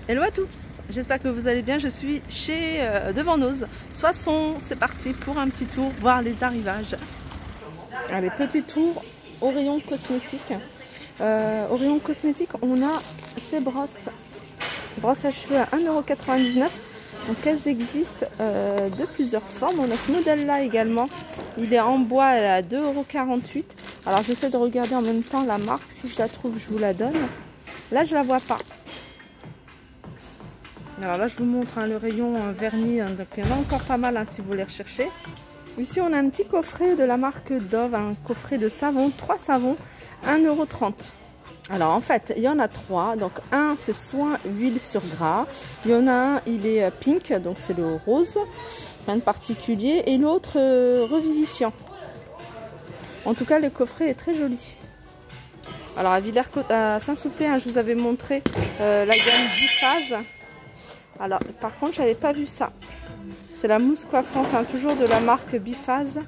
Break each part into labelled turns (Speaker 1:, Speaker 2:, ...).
Speaker 1: Hello à tous, j'espère que vous allez bien. Je suis chez Devant-Noz, Soissons. C'est parti pour un petit tour, voir les arrivages. Allez, petit tour au rayon cosmétique. Au rayon cosmétique, on a ces brosses à cheveux à 1,99 €. Donc elles existent de plusieurs formes. On a ce modèle-là également. Il est en bois, elle est à 2,48 €. Alors j'essaie de regarder en même temps la marque. Si je la trouve, je vous la donne. Là, je la vois pas. Alors là, je vous montre le rayon vernis. Donc il y en a encore pas mal si vous les recherchez. Ici, on a un petit coffret de la marque Dove, un coffret de savon, 3 savons, 1,30 €. Alors en fait, il y en a 3. Donc un, c'est soin huile sur gras. Il y en a un, il est pink, donc c'est le rose, rien de particulier. Et l'autre, revivifiant. En tout cas, le coffret est très joli. Alors à Villers-Cotterêts, à Saint-Souplé, je vous avais montré la gamme Biphase. Alors par contre, j'avais pas vu ça. C'est la mousse coiffante, toujours de la marque Biphase.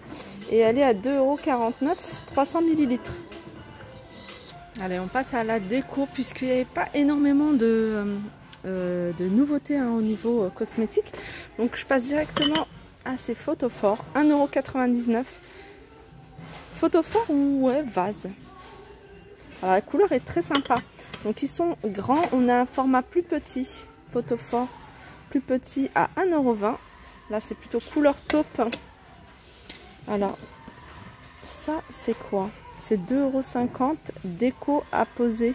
Speaker 1: Et elle est à 2,49 €, 300 ml. Allez, on passe à la déco, puisqu'il n'y avait pas énormément de nouveautés au niveau cosmétique. Donc je passe directement à ces photophores, 1,99 €. Photophore ou ouais, vase. Alors la couleur est très sympa. Donc ils sont grands, on a un format plus petit, photophore plus petit à 1,20 €. Là c'est plutôt couleur taupe. Alors ça c'est quoi? C'est 2,50 €, déco à poser.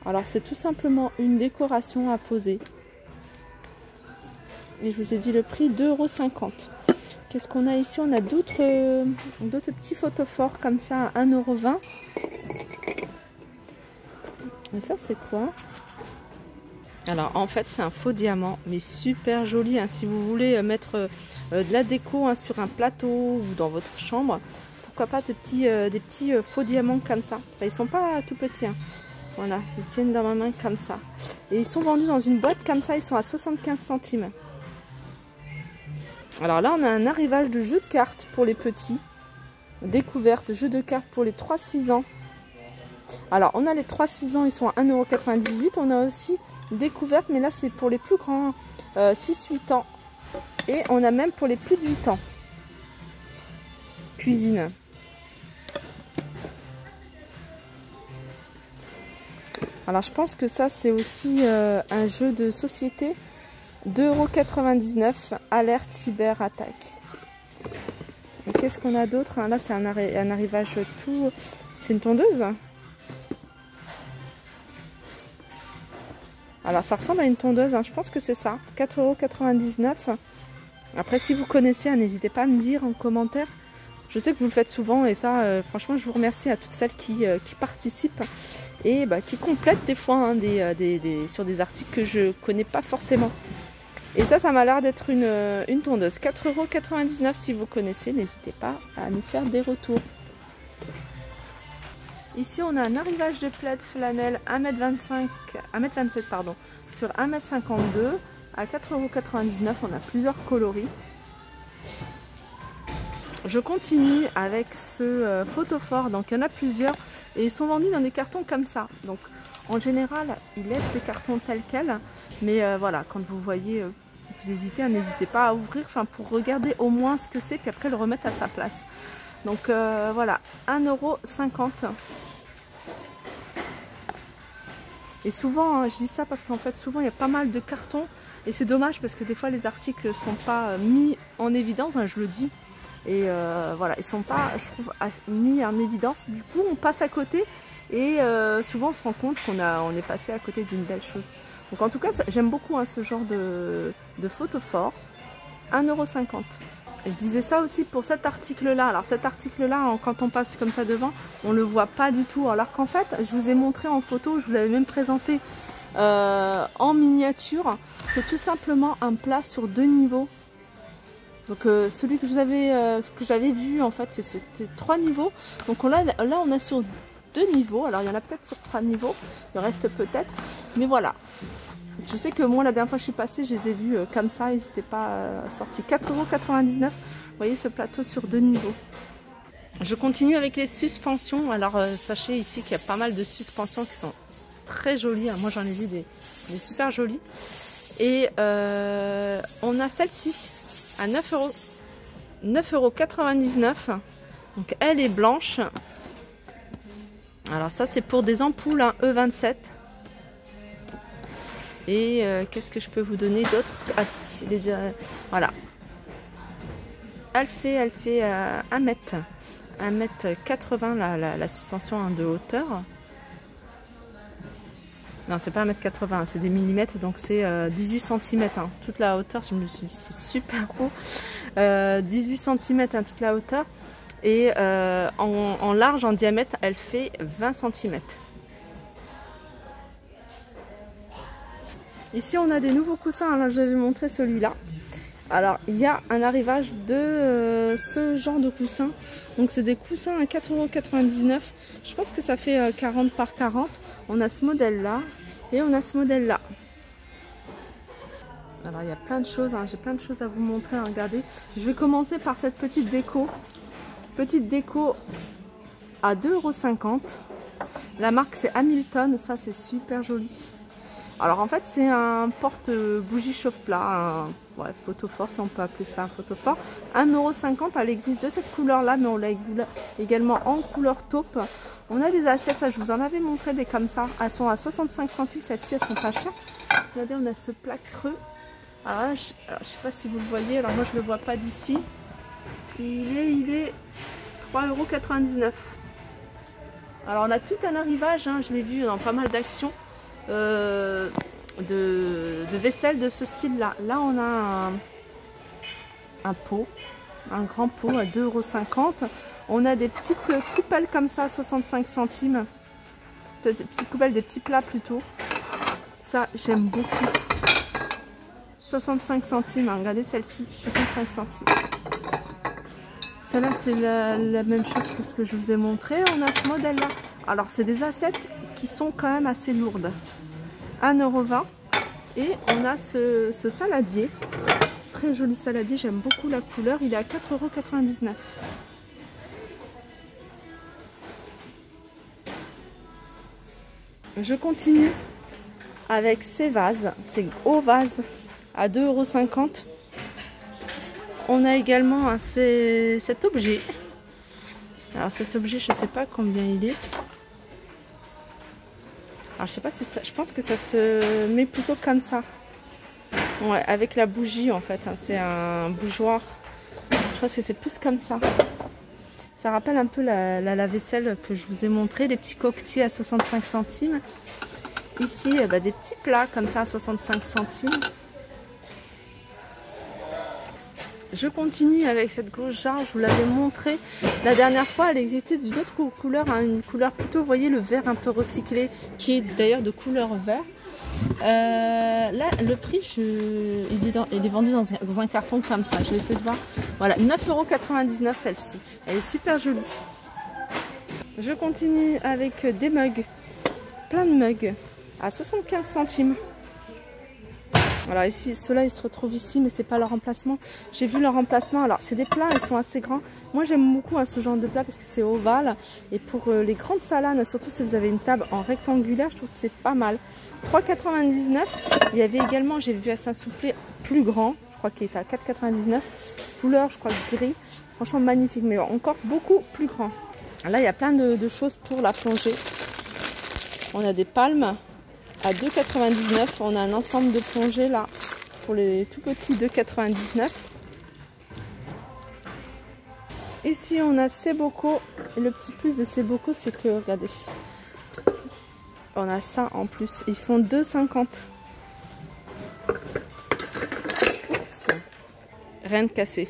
Speaker 1: Alors c'est tout simplement une décoration à poser. Et je vous ai dit le prix, 2,50 €. Qu'est-ce qu'on a ici? On a d'autres petits photophores comme ça à 1,20 €. Et ça c'est quoi? Alors en fait c'est un faux diamant, mais super joli. Si vous voulez mettre de la déco sur un plateau ou dans votre chambre, pourquoi pas des petits faux diamants comme ça. Enfin, ils sont pas tout petits. Voilà, ils tiennent dans ma main comme ça. Et ils sont vendus dans une boîte comme ça, ils sont à 75 centimes. Alors là, on a un arrivage de jeux de cartes pour les petits. Découverte, jeux de cartes pour les 3-6 ans. Alors, on a les 3-6 ans, ils sont à 1,98 €. On a aussi découverte, mais là, c'est pour les plus grands, 6-8 ans. Et on a même pour les plus de 8 ans. Cuisine. Alors, je pense que ça, c'est aussi un jeu de société. 2,99 €, alerte cyberattaque. Et qu'est-ce qu'on a d'autre? Là, c'est un arrivage tout... C'est une tondeuse. Alors, ça ressemble à une tondeuse. Je pense que c'est ça. 4,99 €. Après, si vous connaissez, n'hésitez pas à me dire en commentaire. Je sais que vous le faites souvent. Et ça, franchement, je vous remercie à toutes celles qui participent. Et qui complètent des fois sur des articles que je connais pas forcément. Et ça m'a l'air d'être une tondeuse. 4,99 € si vous connaissez, n'hésitez pas à nous faire des retours. Ici, on a un arrivage de plaid flanelle 1,27 m sur 1,52 m à 4,99 €. On a plusieurs coloris. Je continue avec ce photophore. Donc, il y en a plusieurs et ils sont vendus dans des cartons comme ça. Donc, en général, ils laissent les cartons tels quels. Mais voilà, quand vous voyez... vous hésitez, n'hésitez pas à ouvrir pour regarder au moins ce que c'est, puis après le remettre à sa place. Donc voilà, 1,50 €. Et souvent, je dis ça parce qu'en fait, souvent il y a pas mal de cartons. Et c'est dommage parce que des fois les articles ne sont pas mis en évidence, je le dis. Et voilà, ils ne sont pas, je trouve, mis en évidence. Du coup, on passe à côté. Et souvent on se rend compte on est passé à côté d'une belle chose. Donc en tout cas j'aime beaucoup ce genre de photophore. 1,50 €. Je disais ça aussi pour cet article là. Alors cet article là, quand on passe comme ça devant, on ne le voit pas du tout. Alors qu'en fait je vous ai montré en photo, je vous l'avais même présenté en miniature. C'est tout simplement un plat sur 2 niveaux. Donc celui que j'avais vu en fait, c'était 3 niveaux. Donc là on a sur 2 niveaux. Alors il y en a peut-être sur 3 niveaux, il reste peut-être, mais voilà. Je sais que moi la dernière fois que je suis passée, je les ai vus comme ça, ils n'étaient pas sortis. 4,99 €. Vous voyez ce plateau sur 2 niveaux. Je continue avec les suspensions. Alors sachez ici qu'il y a pas mal de suspensions qui sont très jolies. Moi j'en ai vu Elle est super jolie. Et on a celle-ci à 9,99 €. Donc elle est blanche. Alors ça c'est pour des ampoules hein, E27. Et qu'est-ce que je peux vous donner d'autre? Ah si, voilà. Elle fait 1m80 la suspension hein, de hauteur. Non, c'est pas 1m80, c'est des millimètres, donc c'est 18 cm. Hein. Toute la hauteur, je me suis dit, c'est super haut. 18 cm hein, toute la hauteur. Et en large, en diamètre, elle fait 20 cm. Ici, on a des nouveaux coussins. Alors, je vais vous montrer celui-là. Alors, il y a un arrivage de ce genre de coussin. Donc, c'est des coussins à 4,99 €. Je pense que ça fait 40 par 40. On a ce modèle-là et on a ce modèle-là. Alors, il y a plein de choses. Hein. J'ai plein de choses à vous montrer. Hein. Regardez. Je vais commencer par cette petite déco. Petite déco à 2,50 €. La marque, c'est Hamilton. Ça, c'est super joli. Alors en fait c'est un porte-bougie chauffe-plat, ouais, photophore si on peut appeler ça un photophore. 1,50 €, elle existe de cette couleur là mais on l'a également en couleur taupe. On a des assiettes, ça je vous en avais montré des comme ça, elles sont à 65 centimes, celles-ci elles sont pas chères. Regardez on a ce plat creux, alors, là, je sais pas si vous le voyez, alors moi je le vois pas d'ici. Il est 3,99 €. Alors on a tout un arrivage, hein, je l'ai vu dans pas mal d'actions. De vaisselle de ce style là. Là on a un pot, un grand pot à 2,50 €. On a des petites coupelles comme ça à 65 centimes. Des petites coupelles, des petits plats plutôt. Ça j'aime beaucoup. 65 centimes, hein. Regardez celle-ci, 65 centimes. Celle-là c'est la même chose que ce que je vous ai montré. On a ce modèle là. Alors c'est des assiettes qui sont quand même assez lourdes. 1,20 €. Et on a ce saladier. Très joli saladier, j'aime beaucoup la couleur. Il est à 4,99 €. Je continue avec ces vases, ces hauts vases à 2,50 €. On a également cet objet. Alors cet objet, je ne sais pas combien il est. Alors je sais pas si ça, je pense que ça se met plutôt comme ça. Ouais, avec la bougie en fait. Hein, c'est un bougeoir. Je pense que c'est plus comme ça. Ça rappelle un peu la vaisselle que je vous ai montré. Les petits coquetiers à 65 centimes. Ici, des petits plats comme ça à 65 centimes. Je continue avec cette grosse jarre, je vous l'avais montré la dernière fois, elle existait d'une autre couleur, hein, une couleur plutôt, vous voyez le vert un peu recyclé, qui est d'ailleurs de couleur vert. Là, le prix, il est vendu dans un carton comme ça, je vais essayer de voir. Voilà, 9,99 € celle-ci, elle est super jolie. Je continue avec des mugs, plein de mugs, à 75 centimes. Voilà, ici, ceux-là, ils se retrouvent ici, mais c'est pas leur emplacement. J'ai vu leur emplacement. Alors, c'est des plats, ils sont assez grands. Moi, j'aime beaucoup hein, ce genre de plat parce que c'est ovale. Et pour les grandes salades, surtout si vous avez une table en rectangulaire, je trouve que c'est pas mal. 3,99 €. Il y avait également, j'ai vu à Saint-Souplé, plus grand. Je crois qu'il est à 4,99 €. Couleur, je crois, gris. Franchement, magnifique, mais encore beaucoup plus grand. Là, il y a plein de choses pour la plongée. On a des palmes. À 2,99 €, on a un ensemble de plongées là pour les tout petits 2,99 €. Ici on a Seboko. Et le petit plus de Seboko c'est que regardez, on a ça en plus. Ils font 2,50 €. Oups, rien de cassé.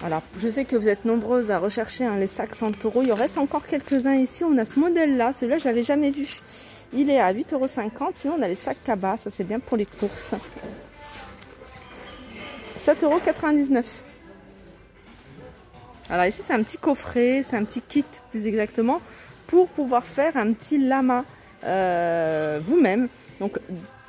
Speaker 1: Alors je sais que vous êtes nombreuses à rechercher hein, les sacs Santoro. Il en reste encore quelques-uns ici. On a ce modèle là, celui-là je l'avais jamais vu. Il est à 8,50 €. Sinon, on a les sacs Kaba. Ça, c'est bien pour les courses. 7,99 €. Alors ici, c'est un petit coffret. C'est un petit kit, plus exactement, pour pouvoir faire un petit lama vous-même. Donc,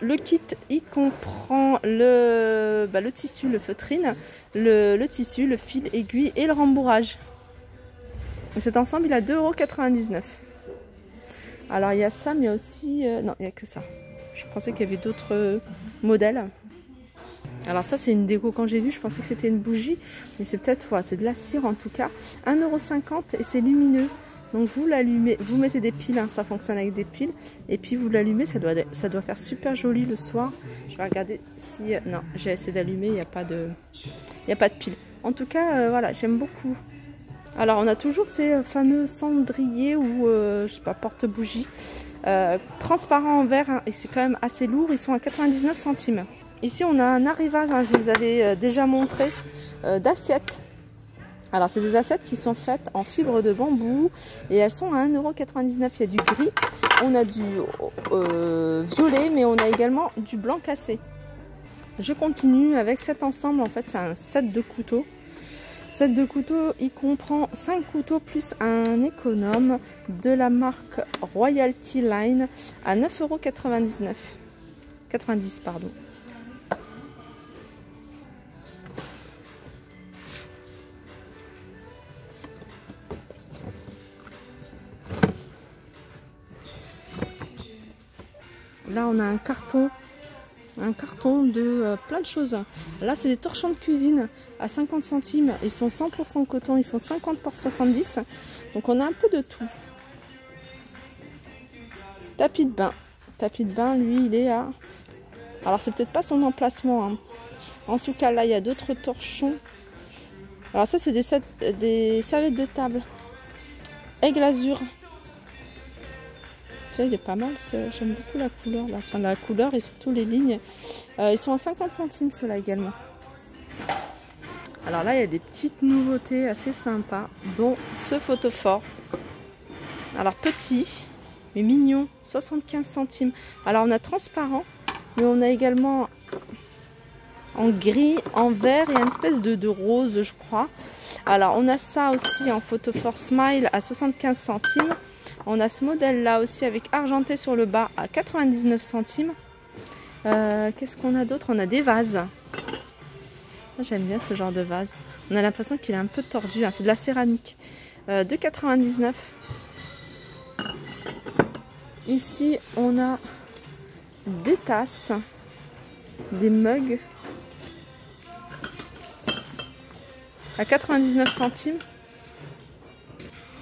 Speaker 1: le kit, il comprend le tissu, le feutrine, le tissu, le fil aiguille et le rembourrage. Et cet ensemble, il a 2,99 €. Alors il y a ça, mais aussi... non, il n'y a que ça. Je pensais qu'il y avait d'autres modèles. Alors ça c'est une déco, quand j'ai vu je pensais que c'était une bougie, mais c'est peut-être, ouais, c'est de la cire en tout cas. 1,50 € et c'est lumineux. Donc vous l'allumez, vous mettez des piles, hein, ça fonctionne avec des piles. Et puis vous l'allumez, ça doit faire super joli le soir. Je vais regarder si... non, j'ai essayé d'allumer, il n'y a pas de pile. En tout cas, voilà, j'aime beaucoup. Alors on a toujours ces fameux cendriers ou, je sais pas, porte-bougies. Transparents en verre, hein, et c'est quand même assez lourd, ils sont à 99 centimes. Ici on a un arrivage, hein, je vous avais déjà montré, d'assiettes. Alors c'est des assiettes qui sont faites en fibre de bambou et elles sont à 1,99 €. Il y a du gris, on a du violet, mais on a également du blanc cassé. Je continue avec cet ensemble, en fait c'est un set de couteaux. Set de couteaux, il comprend 5 couteaux plus un économe de la marque Royalty Line à 9,99 €. 90, pardon. Là, on a un carton de plein de choses. Là, c'est des torchons de cuisine à 50 centimes. Ils sont 100% coton, ils font 50 par 70. Donc, on a un peu de tout. Tapis de bain. Tapis de bain, lui, il est à... Alors, c'est peut-être pas son emplacement, hein. En tout cas, là, il y a d'autres torchons. Alors, ça, c'est des serviettes de table. Aigle azur. Il est pas mal, j'aime beaucoup la couleur, enfin la couleur et surtout les lignes. Ils sont à 50 centimes ceux-là également. Alors là il y a des petites nouveautés assez sympas, dont ce photophore. Alors petit mais mignon, 75 centimes. Alors on a transparent, mais on a également en gris, en vert et une espèce de rose je crois. Alors on a ça aussi en photophore smile à 75 centimes. On a ce modèle là aussi avec argenté sur le bas à 99 centimes. Qu'est-ce qu'on a d'autre? On a des vases. J'aime bien ce genre de vase. On a l'impression qu'il est un peu tordu, hein. C'est de la céramique. 2,99 €. Ici on a des tasses, des mugs à 99 centimes.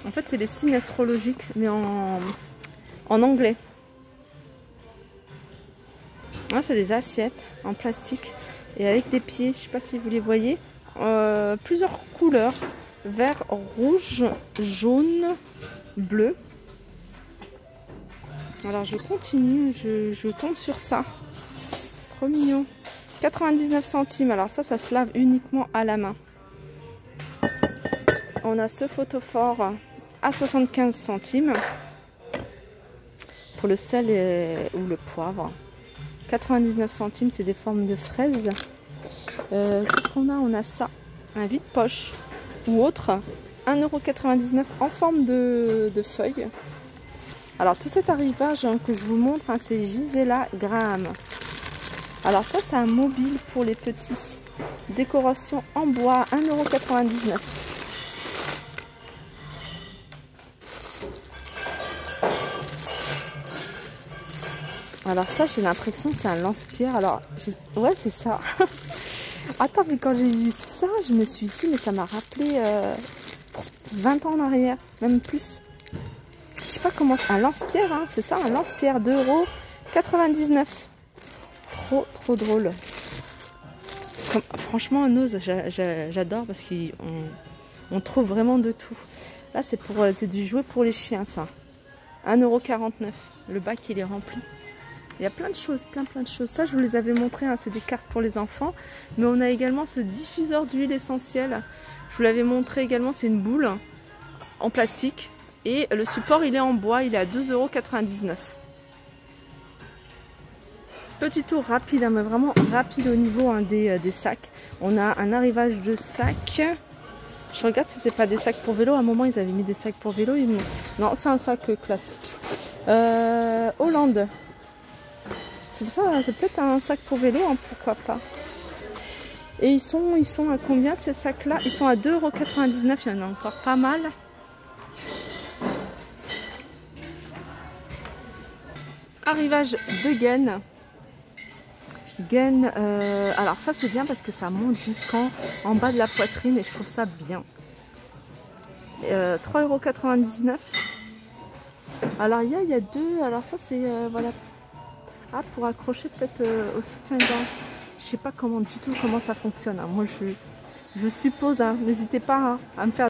Speaker 1: En fait, c'est les signes astrologiques, mais en anglais. Là, c'est des assiettes en plastique et avec des pieds. Je ne sais pas si vous les voyez. Plusieurs couleurs. Vert, rouge, jaune, bleu. Alors, je continue. Je tombe sur ça. Trop mignon. 99 centimes. Alors ça se lave uniquement à la main. On a ce photophore à 75 centimes pour le sel ou le poivre. 99 centimes, c'est des formes de fraises. Qu'est-ce qu'on a? On a ça, un vide-poche ou autre, 1,99 € en forme de feuille. Alors tout cet arrivage, hein, que je vous montre, hein, c'est Gisela Graham. Alors ça, c'est un mobile pour les petits. Décoration en bois, 1,99 €. Alors ça, j'ai l'impression que c'est un lance-pierre. Alors, ouais, c'est ça. Attends, mais quand j'ai vu ça, je me suis dit, mais ça m'a rappelé 20 ans en arrière, même plus. Je sais pas comment... Un lance-pierre, hein, c'est ça, un lance-pierre, 2,99 €. Trop drôle. Franchement, un ose, j'adore parce qu'on trouve vraiment de tout. Là, c'est du jouet pour les chiens, ça. 1,49 €. Le bac, il est rempli. Il y a plein de choses, plein de choses. Ça, je vous les avais montré, hein, c'est des cartes pour les enfants. Mais on a également ce diffuseur d'huile essentielle. Je vous l'avais montré également, c'est une boule en plastique. Et le support, il est en bois, il est à 2,99 €. Petit tour rapide, hein, mais vraiment rapide au niveau, hein, des sacs. On a un arrivage de sacs. Je regarde si c'est pas des sacs pour vélo. À un moment, ils avaient mis des sacs pour vélo. Non, c'est un sac classique. Hollande. C'est pour ça, c'est peut-être un sac pour vélo, hein, pourquoi pas. Et ils sont à combien ces sacs-là? Ils sont à 2,99 €. Il y en a encore pas mal. Arrivage de gaine. Gaine, alors ça c'est bien parce que ça monte jusqu'en bas de la poitrine et je trouve ça bien. 3,99 €. Alors il y a deux, alors ça c'est voilà. Ah, pour accrocher peut-être au soutien-gorge. Je sais pas du tout comment ça fonctionne, hein. Moi je suppose, hein. N'hésitez pas, hein, à me faire